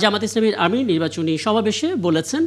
জামাত ইসলামীর আমির নির্বাচনী সমাবেশে বলেছেন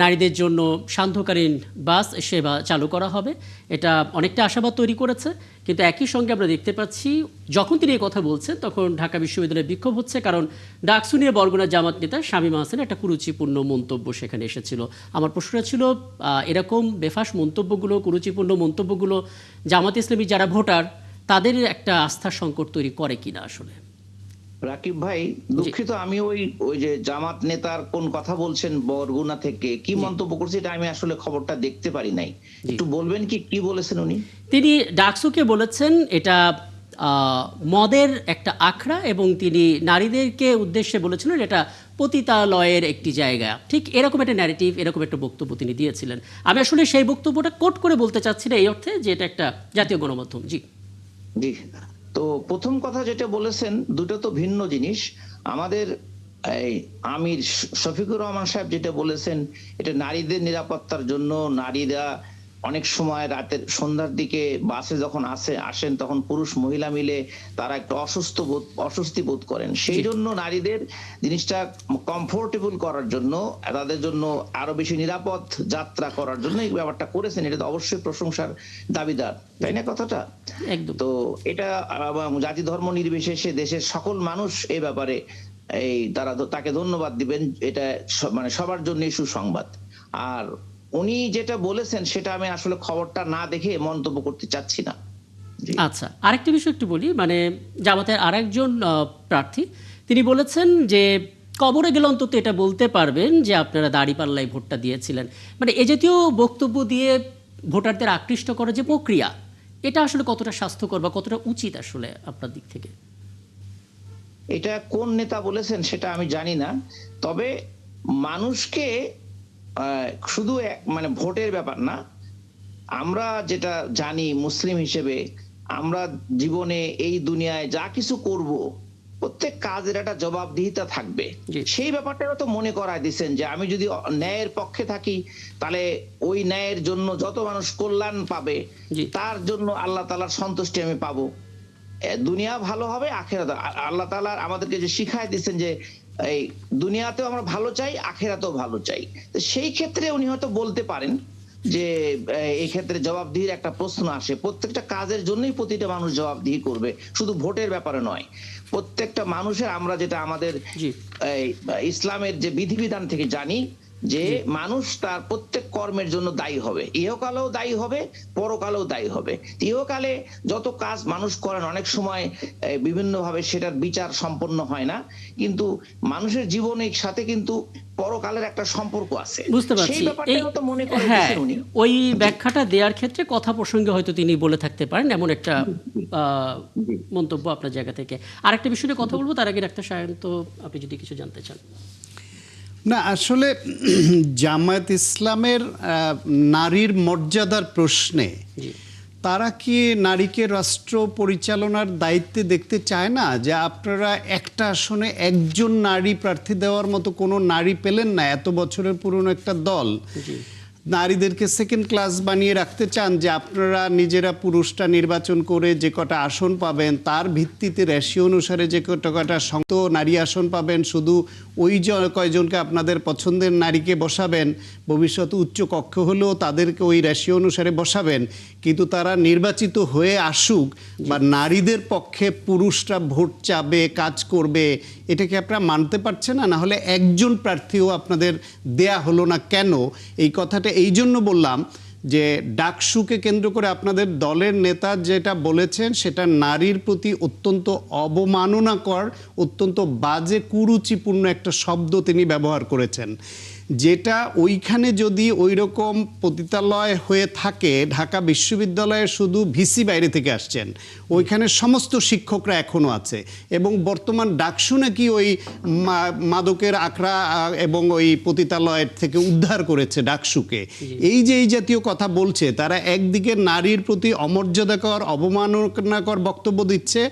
নারীদের জন্য সান্ধ্যকালীন বাস সেবা চালু করা হবে। এটা অনেকটা আশাবাদ তৈরি করেছে, কিন্তু একই সঙ্গে আমরা দেখতে পাচ্ছি যখন তিনি এই কথা বলছেন তখন ঢাকা বিশ্ববিদ্যালয়ে বিক্ষোভ হচ্ছে, কারণ ডাকসু নিয়ে বরগুনার জামাত নেতা শামীমা হাসানের একটা কুরুচিপূর্ণ মন্তব্য সেখানে এসেছিল। আমার প্রশ্নটা ছিল, এরকম বেফাস মন্তব্যগুলো, কুরুচিপূর্ণ মন্তব্যগুলো জামাত ইসলামী যারা ভোটার তাদের একটা আস্থার সংকট তৈরি করে কিনা আসলে? রাকিব ভাই, দুঃখিত, আমি ওই যে জামাত নেতার কোন কথা বলছেন বরগুনা থেকে কি মন্তব্য করছে এটা আমি আসলে খবরটা দেখতে পারি নাই। একটু বলবেন কি বলেছেন উনি? তিনি ডাকসুকে বলেছেন এটা মদের একটা আখড়া, এবং তিনি নারীদেরকে উদ্দেশ্যে বলেছিলেন এটা পতিতালয়ের একটি জায়গা। ঠিক এরকম একটা ন্যারেটিভ, এরকম একটা বক্তব্য তিনি দিয়েছিলেন। আমি আসলে সেই বক্তব্যটা কোট করে বলতে চাচ্ছি না এই অর্থে যে এটা একটা জাতীয় গণমাধ্যম। জি জি, তো প্রথম কথা যেটা বলেছেন দুটো তো ভিন্ন জিনিস। আমাদের এই আমির শফিকুর রহমান সাহেব যেটা বলেছেন, এটা নারীদের নিরাপত্তার জন্য। নারীরা অনেক সময় রাতের সন্ধ্যার দিকে বাসে যখন আসেন তখন পুরুষ মহিলা মিলে তারা একটু অস্বস্তি বোধ করেন, সেই জন্য নারীদের জিনিসটা কমফোর্টেবল করার জন্য, তাদের জন্য আরো বেশি নিরাপদ যাত্রা করার জন্য এই ব্যাপারটা করেছেন। এটা তো অবশ্যই প্রশংসার দাবিদার, তাই না কথাটা? একদম। তো এটা জাতি ধর্ম নির্বিশেষে দেশের সকল মানুষ এই ব্যাপারে তারা তাকে ধন্যবাদ দিবেন। এটা মানে সবার জন্যই সুসংবাদ। আর উনি যেটা বলেছেন সেটা আমি আসলে খবরটা না দেখে মন্তব্য করতে চাচ্ছি না। আচ্ছা, আরেকটা বিষয় একটু বলি, মানে জামাতের আরেকজন প্রার্থী তিনি বলেছেন যে কবরে গেলে অন্তত এটা বলতে পারবেন যে আপনারা দাঁড়িপাল্লায় ভোটটা দিয়েছিলেন। মানে এ জাতীয় বক্তব্য দিয়ে ভোটারদের আকৃষ্ট করার যে প্রক্রিয়া, এটা আসলে কতটা স্বাস্থ্যকর বা কতটা উচিত আসলে আপনার দিক থেকে? এটা কোন নেতা বলেছেন সেটা আমি জানি না, তবে মানুষকে শুধু মানে ভোটের ব্যাপার না, আমরা যেটা জানি মুসলিম হিসেবে, আমরা জীবনে এই দুনিয়ায় যা কিছু করব প্রত্যেক কাজের একটা জবাবদিহিতা থাকবে। সেই ব্যাপারটা তো মনে করায় দিচ্ছেন যে আমি যদি ন্যায়ের পক্ষে থাকি তাহলে ওই ন্যায়ের জন্য যত মানুষ কল্যাণ পাবে তার জন্য আল্লাহ তাআলার সন্তুষ্টি আমি পাবো। দুনিয়া ভালো হবে, আখিরাত। আল্লাহ তাআলা আমাদেরকে যে শিখায় দিচ্ছেন যে এই দুনিয়াতেও আমরা ভালো চাই, আখিরাতেও ভালো চাই। তো সেই ক্ষেত্রে উনি হয়তো বলতে পারেন যে এই ক্ষেত্রে জবাবদিহির একটা প্রশ্ন আসে। প্রত্যেকটা কাজের জন্যই প্রতিটা মানুষ জবাবদিহি করবে, শুধু ভোটের ব্যাপারে নয়। প্রত্যেকটা মানুষের, আমরা যেটা আমাদের ইসলামের যে বিধিবিধান থেকে জানি যে মানুষ তার প্রত্যেক কর্মের জন্য দায়ী হবে, ইহকালেও দায়ী হবে, পরকালেও দায়ী হবে। ইহকালে যত কাজ মানুষ করেন অনেক সময় বিভিন্ন ভাবে সেটার বিচার সম্পন্ন হয় না, কিন্তু মানুষের জীবনের সাথে কিন্তু পরকালের একটা সম্পর্ক আছে। বুঝতে পারছি। হ্যাঁ, ওই ব্যাখ্যাটা দেওয়ার ক্ষেত্রে কথা প্রসঙ্গে হয়তো তিনি বলে থাকতে পারেন, এমন একটা মন্তব্য আপনার জায়গা থেকে। আরেকটা বিষয়ে কথা বলবো, তার আগে ডাক্তার সায়ন্ত আপনি যদি কিছু জানতে চান। না, আসলে জামায়াত ইসলামের নারীর মর্যাদার প্রশ্নে তারা কি নারীকে রাষ্ট্র পরিচালনার দায়িত্বে দেখতে চায় না? যে আপনারা একটা আসনে একজন নারী প্রার্থী দেওয়ার মতো কোনো নারী পেলেন না, এত বছরের পুরনো একটা দল। নারীদেরকে সেকেন্ড ক্লাস বানিয়ে রাখতে চান, যে আপনারা নিজেরা পুরুষটা নির্বাচন করে যে কটা আসন পাবেন তার ভিত্তিতে রেশিও অনুসারে যে কটা সংখ্যা নারী আসন পাবেন, শুধু ওই কয়জনকে আপনাদের পছন্দের নারীকে বসাবেন, ভবিষ্যতে উচ্চ কক্ষ হলেও তাদেরকে ওই রেশিও অনুসারে বসাবেন, কিন্তু তারা নির্বাচিত হয়ে আসুক বা নারীদের পক্ষে পুরুষরা ভোট চাবে, কাজ করবে, এটাকে আপনারা মানতে পারছেন না? নাহলে একজন প্রার্থীও আপনাদের দেয়া হলো না কেন? এই কথাটা এই জন্য বললাম যে ডাকসুকে কেন্দ্র করে আপনাদের দলের নেতা যেটা বলেছেন সেটা নারীর প্রতি অত্যন্ত অবমাননাকর, অত্যন্ত বাজে, কুরুচিপূর্ণ একটা শব্দ তিনি ব্যবহার করেছেন, যেটা ওইখানে যদি ওই রকম পতিতালয় হয়ে থাকে, ঢাকা বিশ্ববিদ্যালয়ে শুধু ভিসি বাইরে থেকে আসছেন, ওইখানে সমস্ত শিক্ষকরা এখনো আছে, এবং বর্তমান ডাকসু নাকি ওই মাদকের আখড়া এবং ওই পতিতালয়ের থেকে উদ্ধার করেছে ডাকসুকে। এই যে এই জাতীয় কথা বলছে, তারা একদিকে নারীর প্রতি অমর্যাদাকর, অবমাননাকর বক্তব্য দিচ্ছে,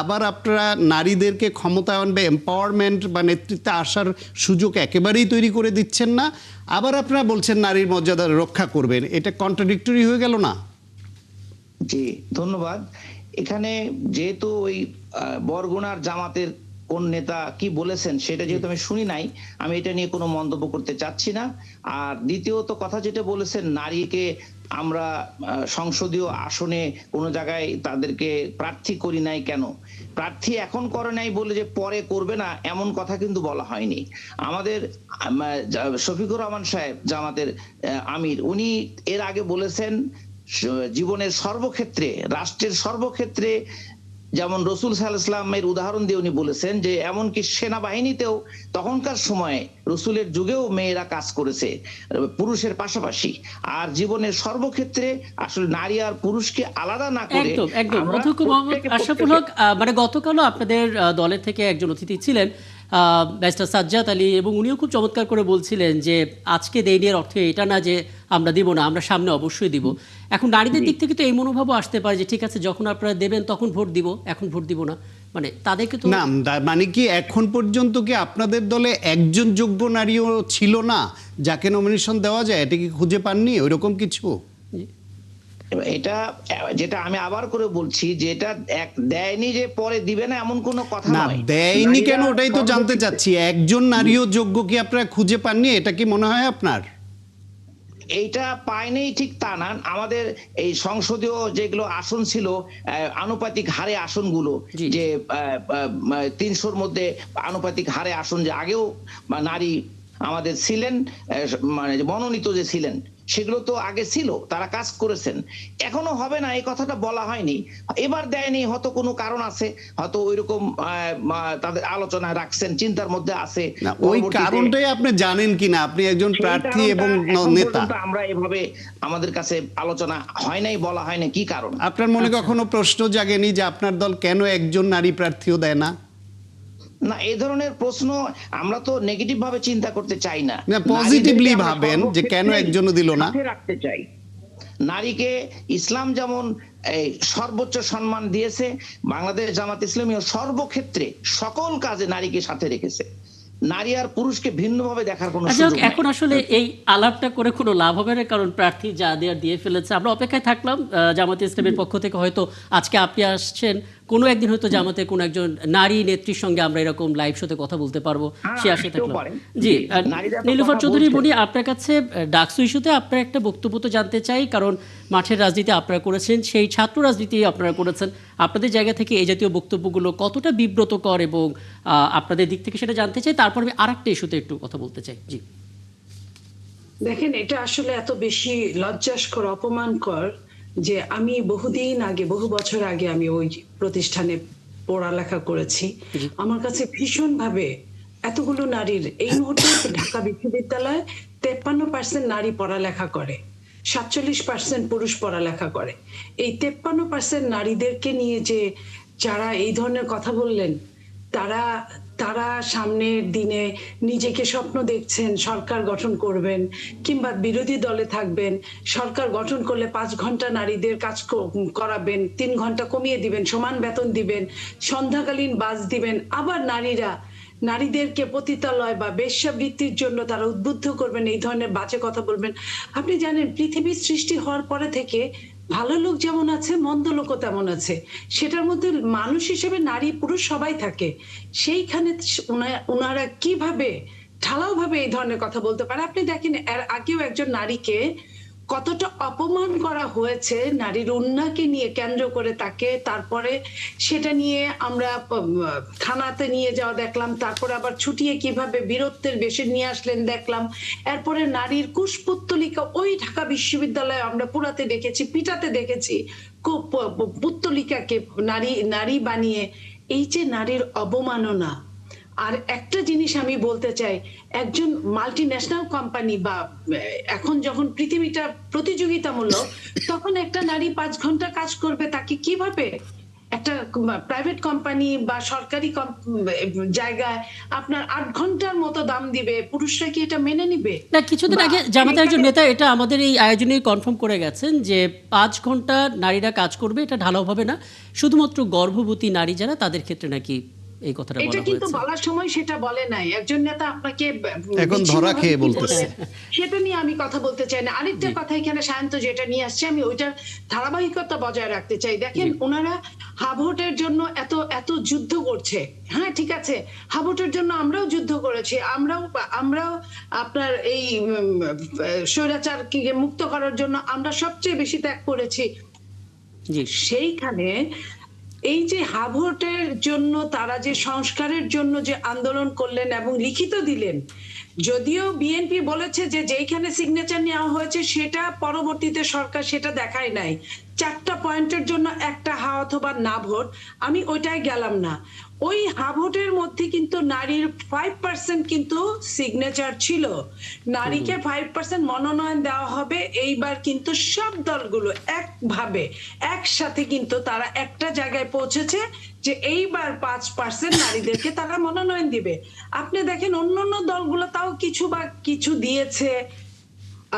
আবার আপনারা নারীদেরকে ক্ষমতায়ন বা এম্পাওয়ারমেন্ট বা নেতৃত্বে আসার সুযোগ একেবারেই তৈরি করে দিচ্ছেন না, আবার আপনারা বলছেন নারীর মর্যাদা রক্ষা করবেন। এটা কন্ট্রাডিক্টরি হয়ে গেল না? জি, ধন্যবাদ। এখানে যেহেতু ওই বরগুনার জামাতের কোন নেতা কি বলেছেন সেটা যেহেতু আমি শুনি নাই, আমি এটা নিয়ে কোনো মন্তব্য করতে চাচ্ছি না। আর দ্বিতীয়ত কথা যেটা বলেছেন, নারীকে আমরা সংসদীয় আসনে কোনো জায়গায় তাদেরকে প্রার্থী করি নাই কেন, প্রার্থী এখন করে নাই বলে যে পরে করবে না এমন কথা কিন্তু বলা হয়নি। আমাদের শফিকুর রহমান সাহেব জামাতের আমির, উনি এর আগে বলেছেন জীবনের সর্বক্ষেত্রে, রাষ্ট্রের সর্বক্ষেত্রে, যেমন রসুল সাল্লাল্লাহু আলাইহি ওয়াসাল্লামের উদাহরণ দিয়ে উনি বলেছেন যে এমনকি সেনাবাহিনীতেও তখনকার সময়ে রসুলের যুগেও মেয়েরা কাজ করেছে পুরুষের পাশাপাশি। আর জীবনের সর্বক্ষেত্রে আসলে নারী আর পুরুষকে আলাদা না করে একদম একদম অধ্যক্ষ মোহাম্মদ আশরাফুল হক, মানে গতকালও আপনাদের দলের থেকে একজন অতিথি ছিলেন ব্যারিস্টার সাজ্জাদ আলী, এবং উনিও খুব চমৎকার করে বলছিলেন যে আজকে দেয়নি এর অর্থ এটা না যে আমরা দিব না, আমরা সামনে অবশ্যই দিব। এখন নারীদের দিক থেকে তো এই মনোভাবও আসতে পারে যে ঠিক আছে যখন আপনারা দেবেন তখন ভোট দিব, এখন ভোট দিব না, মানে তাদেরকে তো না, মানে কি এখন পর্যন্ত কি আপনাদের দলে একজন যোগ্য নারীও ছিল না যাকে নমিনেশন দেওয়া যায়? এটা কি খুঁজে পাননি ওইরকম কিছু? এটা যেটা আমি আবার করে বলছি, যেটা দেয়নি যে পরে দিবে না এমন কোনো কথা না, নয়। দেয়নি কেন নারীরা ওটাই তো জানতে চাচ্ছি। একজন নারীও যোগ্য কি আপনারা খুঁজে পাননি? এটা কি মনে হয় আপনার? এইটা পায়নি ঠিক তা না। আমাদের এই সংসদীয় যেগুলো আসন ছিল, আনুপাতিক হারে আসনগুলো, জি। যে 300-র মধ্যে আনুপাতিক হারে আসন যে আগেও নারী আমাদের ছিলেন, মানে মনোনীত যে ছিলেন সেগুলো তো আগে ছিল, তারা কাজ করেছেন। এখনো হবে না এই কথাটা বলা হয়নি, এবার দেয়নি হয়তো কোনো কারণ আছে, হয়তো ওইরকম তাদের আলোচনায় রাখছেন, চিন্তার মধ্যে আছে। না, ওই পরবর্তীতে কারণটাই আপনি জানেন কিনা? আপনি একজন সেই প্রার্থী কারণটা এবং এখন নেতা, পর্যন্ত আমরা এভাবে আমাদের কাছে আলোচনা হয় নাই, বলা হয় না কি কারণ। আপনার মনে কখনো প্রশ্ন জাগেনি যে আপনার দল কেন একজন নারী প্রার্থীও দেয় না? না, এই ধরনের প্রশ্ন আমরা তো নেগেটিভ ভাবে চিন্তা করতে চাই না, না, পজিটিভলি নারীদেরকে আমরা ভাবেন যে কেন সর্বক্ষেত্রেই একজনও দিল না। সাথে রাখতে চাই। নারীকে ইসলাম যেমন এই সর্বোচ্চ সম্মান দিয়েছে, বাংলাদেশ জামাত ইসলামীও সর্বক্ষেত্রে সকল কাজে নারীকে সাথে রেখেছে। নারী আর পুরুষকে ভিন্নভাবে দেখার কোনো আচ্ছা, সুযোগ নেই। এখন আসলে এই আলাপটা করে কোনো লাভ হবে না, কারণ প্রার্থী যা দেওয়ার দিয়ে ফেলেছে। আমরা অপেক্ষায় থাকলাম জামাতে ইসলামের পক্ষ থেকে, হয়তো আজকে আপনি আসছেন, কোনো একদিন হয়তো জামাতে কোনো একজন নারী নেত্রীর সঙ্গে আমরা এরকম লাইভ শোতে কথা বলতে পারবো, হ্যাঁ, সে আশায় আসতেও থাকলাম। পারেন। জি, নারীরা তো নীলুফার কথা চৌধুরী বলছে। বনি, আপনার কাছে ডাকসু ইস্যুতে আপনার একটা বক্তব্য তো জানতে চাই, কারণ মাঠের রাজনীতি আপনারা করেছেন, সেই ছাত্র রাজনীতি আপনারা করেছেন। আপনাদের জায়গা থেকে এই জাতীয় বক্তব্যগুলো কতটা বিব্রতকর এবং আপনাদের দিক থেকে সেটা জানতে চাই। তারপর আমি আরেকটা ইস্যুতে একটু কথা বলতে চাই। জি, দেখেন, এটা আসলে এত বেশি লজ্জাস্কর, অপমানকর যে আমি বহুদিন আগে, বহু বছর আগে আমি ওই প্রতিষ্ঠানে পড়ালেখা করেছি। আমার কাছে ভীষণভাবে এতগুলো নারীর, এই মুহূর্তে ঢাকা বিশ্ববিদ্যালয়ে 53% নারী পড়ালেখা করে, 47% পুরুষ পড়ালেখা করে। এই 53% নারীদেরকে নিয়ে যে যারা এই ধরনের কথা বললেন, তারা তারা সামনের দিনে নিজেকে স্বপ্ন দেখছেন সরকার গঠন করবেন, কিংবা বিরোধী দলে থাকবেন, সরকার গঠন করলে 5 ঘন্টা নারীদের কাজ করাবেন, 3 ঘন্টা কমিয়ে দিবেন, সমান বেতন দিবেন, সন্ধ্যাকালীন বাস দিবেন। আবার নারীদেরকে পতিতালয় বা বেশ্যাবৃত্তির জন্য তারা উদ্বুদ্ধ করবেন, এই ধরনের বাজে কথা বলবেন। আপনি জানেন, পৃথিবীর সৃষ্টি হওয়ার পরে থেকে ভালো লোক যেমন আছে, মন্দ লোকও তেমন আছে। সেটার মধ্যে মানুষ হিসেবে নারী পুরুষ সবাই থাকে। সেইখানে ওনারা কিভাবে ঢালাও ভাবে এই ধরনের কথা বলতে পারে? আপনি দেখেন, এর আগেও একজন নারীকে কতটা অপমান করা হয়েছে নারীর উন্নয়নকে নিয়ে কেন্দ্র করে তাকে। তারপরে সেটা নিয়ে আমরা থানাতে নিয়ে যাওয়া দেখলাম, তারপরে আবার ছুটিয়ে কিভাবে বীরত্বের বেশে নিয়ে আসলেন দেখলাম। এরপরে নারীর কুশপুত্তলিকা ওই ঢাকা বিশ্ববিদ্যালয়ে আমরা পুরাতে দেখেছি, পিটাতে দেখেছি, পুত্তলিকাকে নারী বানিয়ে। এই যে নারীর অবমাননা। আর একটা জিনিস আমি বলতে চাই, একজন মাল্টি ন্যাশনাল কোম্পানি বা এখন যখন পৃথিবীটা প্রতিযোগিতামূলক, তখন একটা নারী 5 ঘন্টা কাজ করবে, তাকে কিভাবে একটা প্রাইভেট কোম্পানি বা সরকারি জায়গায় আপনার 8 ঘন্টার মতো দাম দিবে? পুরুষরা কি এটা মেনে নিবে? না, কিছুদিন আগে জামাতের একজন নেতা এটা আমাদের এই আয়োজনে কনফার্ম করে গেছেন যে 5 ঘন্টা নারীরা কাজ করবে, এটা ঢালাও হবে না, শুধুমাত্র গর্ভবতী নারী যারা তাদের ক্ষেত্রে নাকি এই কথাটা এটা বলা কিন্তু হয়েছে। বলার সময় সেটা বলে নাই একজন নেতা আপনাকে এখন ধরা খেয়ে বলতেছে। সেটা নিয়ে আমি কথা বলতে চাই না। আরেকটা কথা এখানে সায়ন্ত যেটা নিয়ে আসছে আমি ওইটার ধারাবাহিকতা বজায় রাখতে চাই। দেখেন ওনারা হাভোটের জন্য এত এত যুদ্ধ করছে, হ্যাঁ ঠিক আছে, হাভোটের জন্য আমরাও যুদ্ধ করেছি, আমরাও আপনার এই স্বৈরাচারকে মুক্ত করার জন্য আমরা সবচেয়ে বেশি ত্যাগ করেছি। জি সেইখানে এই যে হাভোটের জন্য তারা যে সংস্কারের জন্য যে আন্দোলন করলেন এবং লিখিত দিলেন, যদিও বিএনপি বলেছে যে যেইখানে সিগনেচার নেওয়া হয়েছে সেটা পরবর্তীতে সরকার সেটা দেখায় নাই, 4টা পয়েন্টের জন্য একটা হা অথবা না ভোট, আমি ওইটাই গেলাম না। ওই হা ভোটের মধ্যে কিন্তু নারীর 5% কিন্তু সিগনেচার ছিল। নারীকে 5% মনোনয়ন দেওয়া হবে এইবার, কিন্তু সব দলগুলো একভাবে একসাথে কিন্তু তারা একটা জায়গায় পৌঁছেছে যে এইবার 5% নারীদেরকে তারা মনোনয়ন দিবে। আপনি দেখেন অন্যান্য দলগুলো তাও কিছু দিয়েছে।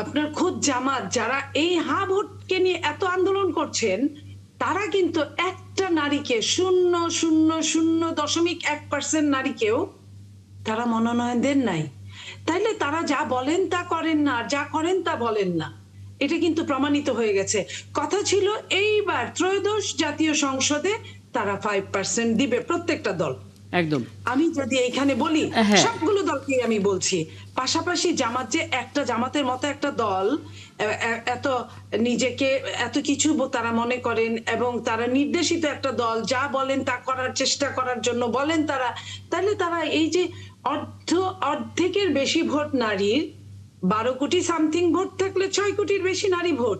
আপনার খোদ জামাত যারা এই হা ভোটকে নিয়ে এত আন্দোলন করছেন, তারা কিন্তু একটা নারীকে 0.001% নারীকেও তারা মনোনয়ন দেন নাই। তাইলে তারা যা বলেন তা করেন না, আর যা করেন তা বলেন না, এটা কিন্তু প্রমাণিত হয়ে গেছে। কথা ছিল এইবার ত্রয়োদশ জাতীয় সংসদে তারা 5% দিবে প্রত্যেকটা দল। একদম। আমি যদি এইখানে বলি হ্যাঁ। সবগুলো দলকে আমি বলছি, পাশাপাশি জামাত যে একটা জামাতের মতো একটা দল এত নিজেকে এত কিছু তারা মনে করেন এবং তারা নির্দেশিত একটা দল, যা বলেন তা করার চেষ্টা করার জন্য বলেন তারা, তাহলে তারা এই যে অর্ধেকের বেশি ভোট নারীর, 12 কোটি সামথিং ভোট থাকলে 6 কোটির বেশি নারী ভোট,